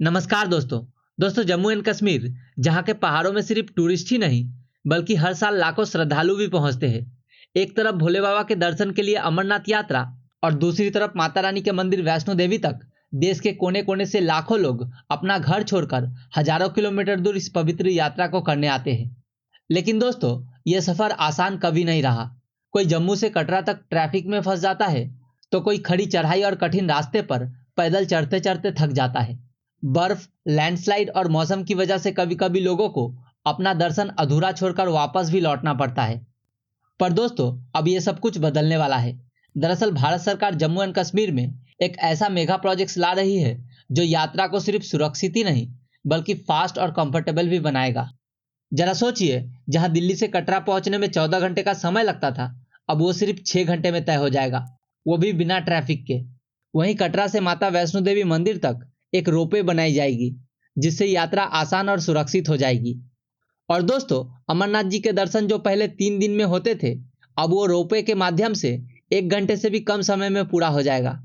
नमस्कार दोस्तों। जम्मू एंड कश्मीर जहां के पहाड़ों में सिर्फ टूरिस्ट ही नहीं बल्कि हर साल लाखों श्रद्धालु भी पहुंचते हैं। एक तरफ भोले बाबा के दर्शन के लिए अमरनाथ यात्रा और दूसरी तरफ माता रानी के मंदिर वैष्णो देवी तक देश के कोने कोने से लाखों लोग अपना घर छोड़कर हजारों किलोमीटर दूर इस पवित्र यात्रा को करने आते हैं। लेकिन दोस्तों, यह सफर आसान कभी नहीं रहा। कोई जम्मू से कटरा तक ट्रैफिक में फंस जाता है तो कोई खड़ी चढ़ाई और कठिन रास्ते पर पैदल चढ़ते चढ़ते थक जाता है। बर्फ, लैंडस्लाइड और मौसम की वजह से कभी कभी लोगों को अपना दर्शन अधूरा छोड़कर वापस भी लौटना पड़ता है। पर दोस्तों, अब यह सब कुछ बदलने वाला है। दरअसल भारत सरकार जम्मू एंड कश्मीर में एक ऐसा मेगा प्रोजेक्ट ला रही है जो यात्रा को सिर्फ सुरक्षित ही नहीं बल्कि फास्ट और कंफर्टेबल भी बनाएगा। जरा सोचिए, जहां दिल्ली से कटरा पहुंचने में 14 घंटे का समय लगता था, अब वो सिर्फ 6 घंटे में तय हो जाएगा, वो भी बिना ट्रैफिक के। वहीं कटरा से माता वैष्णो देवी मंदिर तक एक रोपवे बनाई जाएगी जिससे यात्रा आसान और सुरक्षित हो जाएगी। और दोस्तों, अमरनाथ जी के दर्शन जो पहले 3 दिन में होते थे, अब वो रोपवे के माध्यम से 1 घंटे से भी कम समय में पूरा हो जाएगा।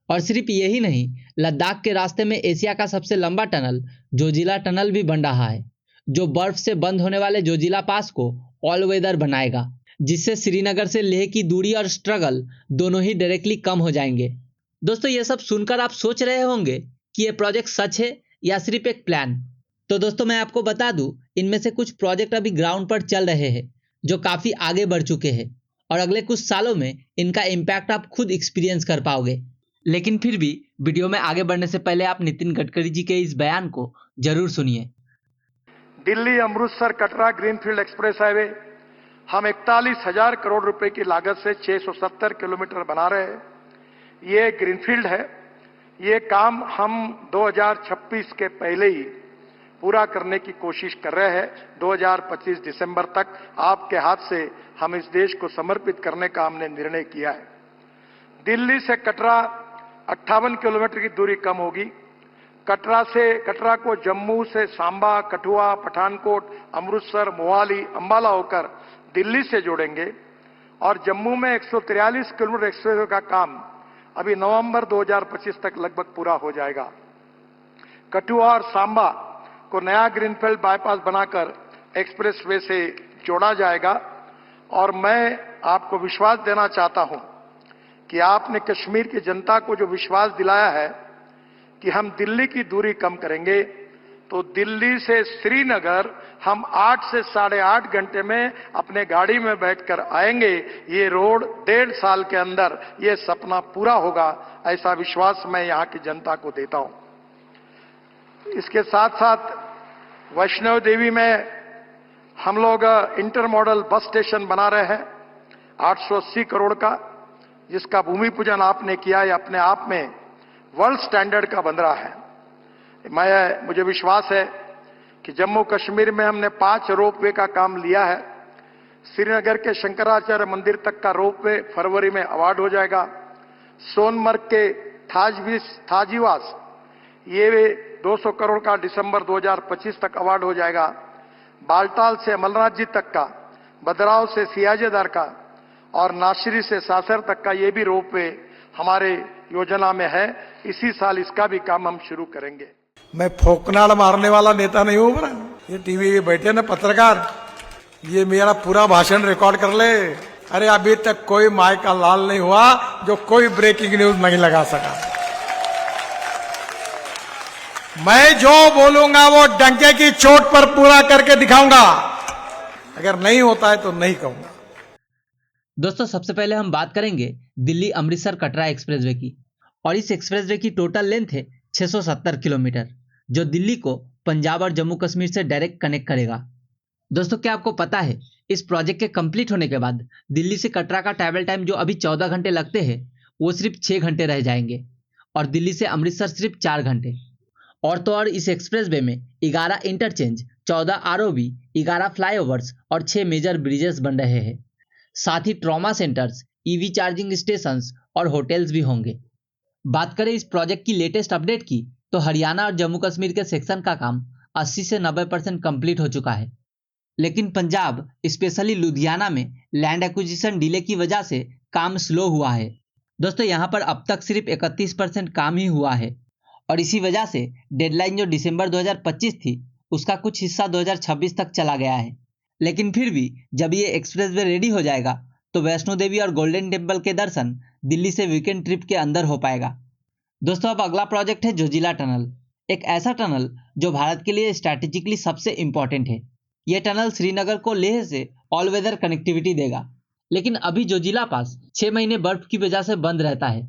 और सिर्फ यही नहीं, लद्दाख के रास्ते में एशिया का सबसे लंबा टनल जोजिला टनल भी बन रहा है, जो बर्फ से बंद होने वाले जोजिला पास को ऑल वेदर बनाएगा, जिससे श्रीनगर से लेह की दूरी और स्ट्रगल दोनों ही डायरेक्टली कम हो जाएंगे। दोस्तों, ये सब सुनकर आप सोच रहे होंगे कि ये प्रोजेक्ट सच है या सिर्फ एक प्लान। तो दोस्तों, मैं आपको बता दूं, इनमें से कुछ प्रोजेक्ट अभी ग्राउंड पर चल रहे हैं जो काफी आगे बढ़ चुके हैं और अगले कुछ सालों में इनका इम्पैक्ट आप खुद एक्सपीरियंस कर पाओगे। लेकिन फिर भी वीडियो में आगे बढ़ने से पहले आप नितिन गडकरी जी के इस बयान को जरूर सुनिए। Delhi Amritsar Katra greenfield express highway हम 41,000 करोड़ रुपए की लागत से 670 किलोमीटर बना रहे हैं। ये ग्रीनफील्ड है। ये काम हम 2026 के पहले ही पूरा करने की कोशिश कर रहे हैं। 2025 दिसंबर तक आपके हाथ से हम इस देश को समर्पित करने का हमने निर्णय किया है। दिल्ली से कटरा 58 किलोमीटर की दूरी कम होगी। कटरा को जम्मू से सांबा, कठुआ, पठानकोट, अमृतसर, मोहाली, अंबाला होकर दिल्ली से जोड़ेंगे और जम्मू में 143 किलोमीटर एक्सप्रेसवे का काम अभी नवंबर 2025 तक लगभग पूरा हो जाएगा। कठुआ और सांबा को नया ग्रीनफील्ड बाईपास बनाकर एक्सप्रेसवे से जोड़ा जाएगा और मैं आपको विश्वास देना चाहता हूं कि आपने कश्मीर की जनता को जो विश्वास दिलाया है कि हम दिल्ली की दूरी कम करेंगे, तो दिल्ली से श्रीनगर हम 8 से 8.5 घंटे में अपने गाड़ी में बैठकर आएंगे। ये रोड 1.5 साल के अंदर ये सपना पूरा होगा, ऐसा विश्वास मैं यहां की जनता को देता हूं। इसके साथ साथ वैष्णो देवी में हम लोग इंटर मॉडल बस स्टेशन बना रहे हैं 880 करोड़ का, जिसका भूमि पूजन आपने किया है। अपने आप में वर्ल्ड स्टैंडर्ड का बन रहा है। मुझे विश्वास है कि जम्मू कश्मीर में हमने 5 रोपवे का काम लिया है। श्रीनगर के शंकराचार्य मंदिर तक का रोपवे फरवरी में अवार्ड हो जाएगा। सोनमर्ग के थाजीवास ये 200 करोड़ का दिसंबर 2025 तक अवार्ड हो जाएगा। बालटाल से अमरनाथ जी तक का, भद्राव से सियाजेदार का और नासिरी से सासर तक का ये भी रोपवे हमारे योजना में है। इसी साल इसका भी काम हम शुरू करेंगे। मैं फोकनाड़ मारने वाला नेता नहीं हूं। ये टीवी पे बैठे ना पत्रकार, ये मेरा पूरा भाषण रिकॉर्ड कर ले। अरे अभी तक कोई माई का लाल नहीं हुआ जो कोई ब्रेकिंग न्यूज नहीं लगा सका। मैं जो बोलूंगा वो डंके की चोट पर पूरा करके दिखाऊंगा। अगर नहीं होता है तो नहीं कहूंगा। दोस्तों, सबसे पहले हम बात करेंगे दिल्ली अमृतसर कटरा एक्सप्रेसवे की। और इस एक्सप्रेसवे की टोटल लेंथ है 670 किलोमीटर, जो दिल्ली को पंजाब और जम्मू कश्मीर से डायरेक्ट कनेक्ट करेगा। दोस्तों, क्या आपको पता है, इस प्रोजेक्ट के कंप्लीट होने के बाद दिल्ली से कटरा का ट्रैवल टाइम जो अभी 14 घंटे लगते हैं, वो सिर्फ 6 घंटे रह जाएंगे और दिल्ली से अमृतसर सिर्फ 4 घंटे। और तो और इस एक्सप्रेसवे में 11 इंटरचेंज, 14 आरओबी, 11 फ्लाईओवर्स और 6 मेजर ब्रिजेस बन रहे हैं। साथ ही trauma centres, EV charging stations और होटल्स भी होंगे। बात करें इस प्रोजेक्ट की लेटेस्ट अपडेट की, तो हरियाणा और जम्मू कश्मीर के सेक्शन का काम 80 से 90% कंप्लीट हो चुका है। लेकिन पंजाब, स्पेशली लुधियाना में लैंड एक्विजिशन डिले की वजह से काम स्लो हुआ है। दोस्तों, यहाँ पर अब तक सिर्फ 31% काम ही हुआ है और इसी वजह से डेडलाइन जो दिसंबर 2025 थी उसका कुछ हिस्सा 2026 तक चला गया है। लेकिन फिर भी जब ये एक्सप्रेसवे रेडी हो जाएगा तो वैष्णो देवी और गोल्डन टेम्पल के दर्शन दिल्ली से वीकेंड ट्रिप के अंदर हो पाएगा। दोस्तों अब अगला प्रोजेक्ट है जोजिला टनल, एक ऐसा टनल जो भारत के लिए स्ट्रैटेजिकली सबसे इंपॉर्टेंट है। यह टनल श्रीनगर को लेह से ऑल वेदर कनेक्टिविटी देगा, लेकिन अभी जोजिला पास 6 महीने बर्फ की वजह से बंद रहता है।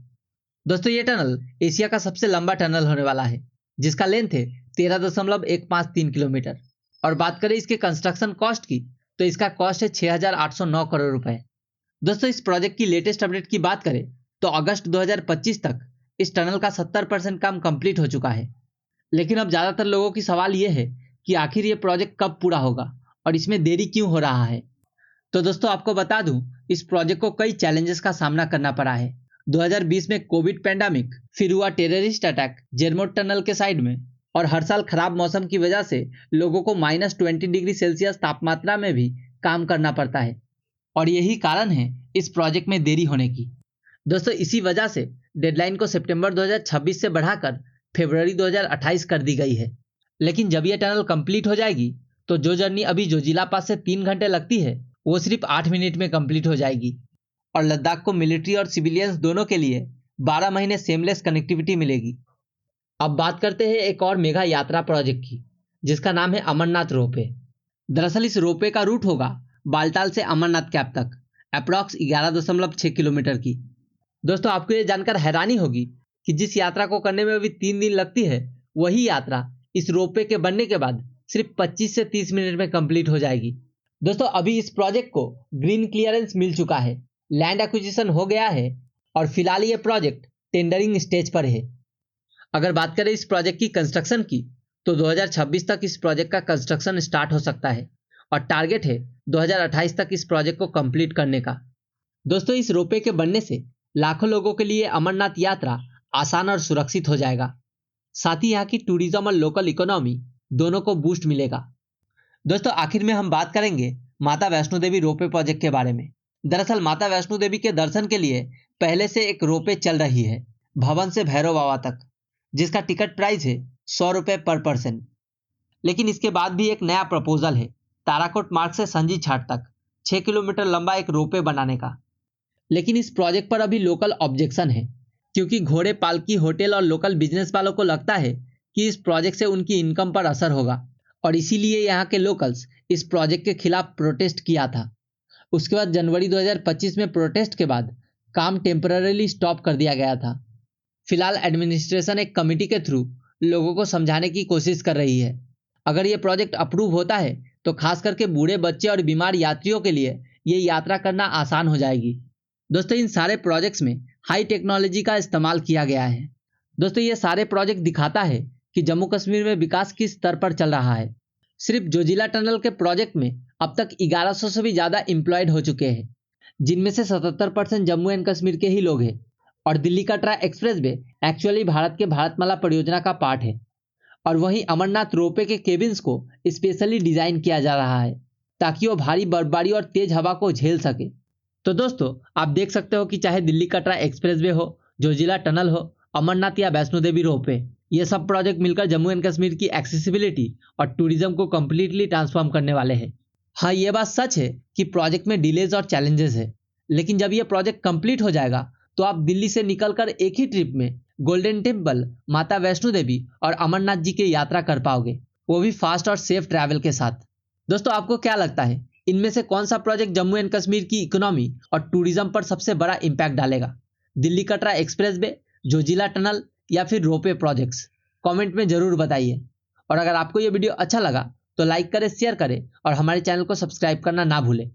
दोस्तों ये टनल एशिया का सबसे लंबा टनल होने वाला है, जिसका लेंथ है 13.153 किलोमीटर। और बात करें इसके कंस्ट्रक्शन कॉस्ट की तो इसका कॉस्ट है 6,809 करोड़ रुपए। दोस्तों इस प्रोजेक्ट की लेटेस्ट अपडेट की बात करें तो अगस्त 2025 तक इस टनल का 70% काम कंप्लीट हो चुका है। लेकिन अब ज्यादातर लोगों की सवाल यह है कि आखिर ये प्रोजेक्ट कब पूरा होगा और इसमें देरी क्यों हो रहा है। तो दोस्तों आपको बता दूं, इस प्रोजेक्ट को कई चैलेंजेस का सामना करना पड़ा है। 2020 में कोविड पैंडेमिक, फिर हुआ टेररिस्ट अटैक जेरमोट टनल के साइड में, और हर साल खराब मौसम की वजह से लोगों को -20 डिग्री सेल्सियस तापमात्रा में भी काम करना पड़ता है, और यही कारण है इस प्रोजेक्ट में देरी होने की। दोस्तों इसी वजह से डेडलाइन को सितंबर 2026 से बढ़ाकर फरवरी 2028 कर दी गई है। लेकिन जब यह टनल कंप्लीट हो जाएगी तो जो जर्नी अभी जोजिला पास से 3 घंटे लगती है वो सिर्फ 8 मिनट में कंप्लीट हो जाएगी, और लद्दाख को मिलिट्री और सिविलियंस दोनों के लिए 12 महीने सेमलेस कनेक्टिविटी मिलेगी। अब बात करते हैं एक और मेगा यात्रा प्रोजेक्ट की, जिसका नाम है अमरनाथ रोपवे। दरअसल इस रोपवे का रूट होगा बालटाल से अमरनाथ कैंप तक, अप्रॉक्स 11.6 किलोमीटर की। दोस्तों आपको ये जानकर हैरानी होगी कि जिस यात्रा को करने में अभी 3 दिन लगती है, वही यात्रा इस रोपवे के बनने के बाद सिर्फ 25 से 30 मिनट में कंप्लीट हो जाएगी। दोस्तों अभी इस प्रोजेक्ट को ग्रीन क्लियरेंस मिल चुका है, लैंड एक्विजिशन हो गया है, और फिलहाल ये प्रोजेक्ट टेंडरिंग स्टेज पर है। अगर बात करें इस प्रोजेक्ट की कंस्ट्रक्शन की तो 2026 तक इस प्रोजेक्ट का कंस्ट्रक्शन स्टार्ट हो सकता है, और टारगेट है 2028 तक इस प्रोजेक्ट को कंप्लीट करने का। दोस्तों इस रोपवे के बनने से लाखों लोगों के लिए अमरनाथ यात्रा आसान और सुरक्षित हो जाएगा। साथ ही यहाँ की टूरिज्म और लोकल इकोनॉमी दोनों को बूस्ट मिलेगा। दोस्तों आखिर में हम बात करेंगे माता वैष्णो देवी रोपवे प्रोजेक्ट के बारे में। दरअसल माता वैष्णो देवी के दर्शन के लिए पहले से एक रोपवे चल रही है भवन से भैरव बाबा तक, जिसका टिकट प्राइस है 100 रुपये पर पर्सन। लेकिन इसके बाद भी एक नया प्रपोजल है ताराकोट मार्ग से संजी छाट तक 6 किलोमीटर लंबा एक रोपवे बनाने का। लेकिन इस प्रोजेक्ट पर अभी लोकल ऑब्जेक्शन है, क्योंकि घोड़े पालकी होटल और लोकल बिजनेस वालों को लगता है कि इस प्रोजेक्ट से उनकी इनकम पर असर होगा, और इसीलिए यहाँ के लोकल्स इस प्रोजेक्ट के खिलाफ प्रोटेस्ट किया था। उसके बाद जनवरी 2025 में प्रोटेस्ट के बाद काम टेम्पररीली स्टॉप कर दिया गया था। फिलहाल एडमिनिस्ट्रेशन एक कमेटी के थ्रू लोगों को समझाने की कोशिश कर रही है। अगर ये प्रोजेक्ट अप्रूव होता है तो खास करके बूढ़े बच्चे और बीमार यात्रियों के लिए ये यात्रा करना आसान हो जाएगी। दोस्तों इन सारे प्रोजेक्ट्स में हाई टेक्नोलॉजी का इस्तेमाल किया गया है। दोस्तों ये सारे प्रोजेक्ट दिखाता है कि जम्मू कश्मीर में विकास किस स्तर पर चल रहा है। सिर्फ जोजिला टनल के प्रोजेक्ट में अब तक 1100 से भी ज्यादा एम्प्लॉयड हो चुके हैं, जिनमें से 77% जम्मू एंड कश्मीर के ही लोग हैं। और दिल्ली कटरा एक्सप्रेसवे एक्चुअली भारत के भारतमाला परियोजना का पार्ट है, और वहीं अमरनाथ रोपवे के केबिन्स को स्पेशली डिजाइन किया जा रहा है ताकि वो भारी बर्फबारी और तेज हवा को झेल सके। तो दोस्तों आप देख सकते हो कि चाहे दिल्ली कटरा एक्सप्रेसवे हो, जोजिला टनल हो, अमरनाथ या वैष्णो देवी रोपवे, ये सब प्रोजेक्ट मिलकर जम्मू एंड कश्मीर की एक्सेसिबिलिटी और टूरिज्म को कंप्लीटली ट्रांसफॉर्म करने वाले हैं। हाँ ये बात सच है कि प्रोजेक्ट में डिलेज और चैलेंजेस है, लेकिन जब ये प्रोजेक्ट कंप्लीट हो जाएगा तो आप दिल्ली से निकलकर एक ही ट्रिप में गोल्डन टेम्पल, माता वैष्णो देवी और अमरनाथ जी की यात्रा कर पाओगे, वो भी फास्ट और सेफ ट्रैवल के साथ। दोस्तों आपको क्या लगता है इनमें से कौन सा प्रोजेक्ट जम्मू एंड कश्मीर की इकोनॉमी और टूरिज्म पर सबसे बड़ा इंपैक्ट डालेगा? दिल्ली कटरा एक्सप्रेसवे, जोजिला टनल या फिर रोपवे प्रोजेक्ट्स? कमेंट में जरूर बताइए। और अगर आपको ये वीडियो अच्छा लगा तो लाइक करें, शेयर करें और हमारे चैनल को सब्सक्राइब करना ना भूलें।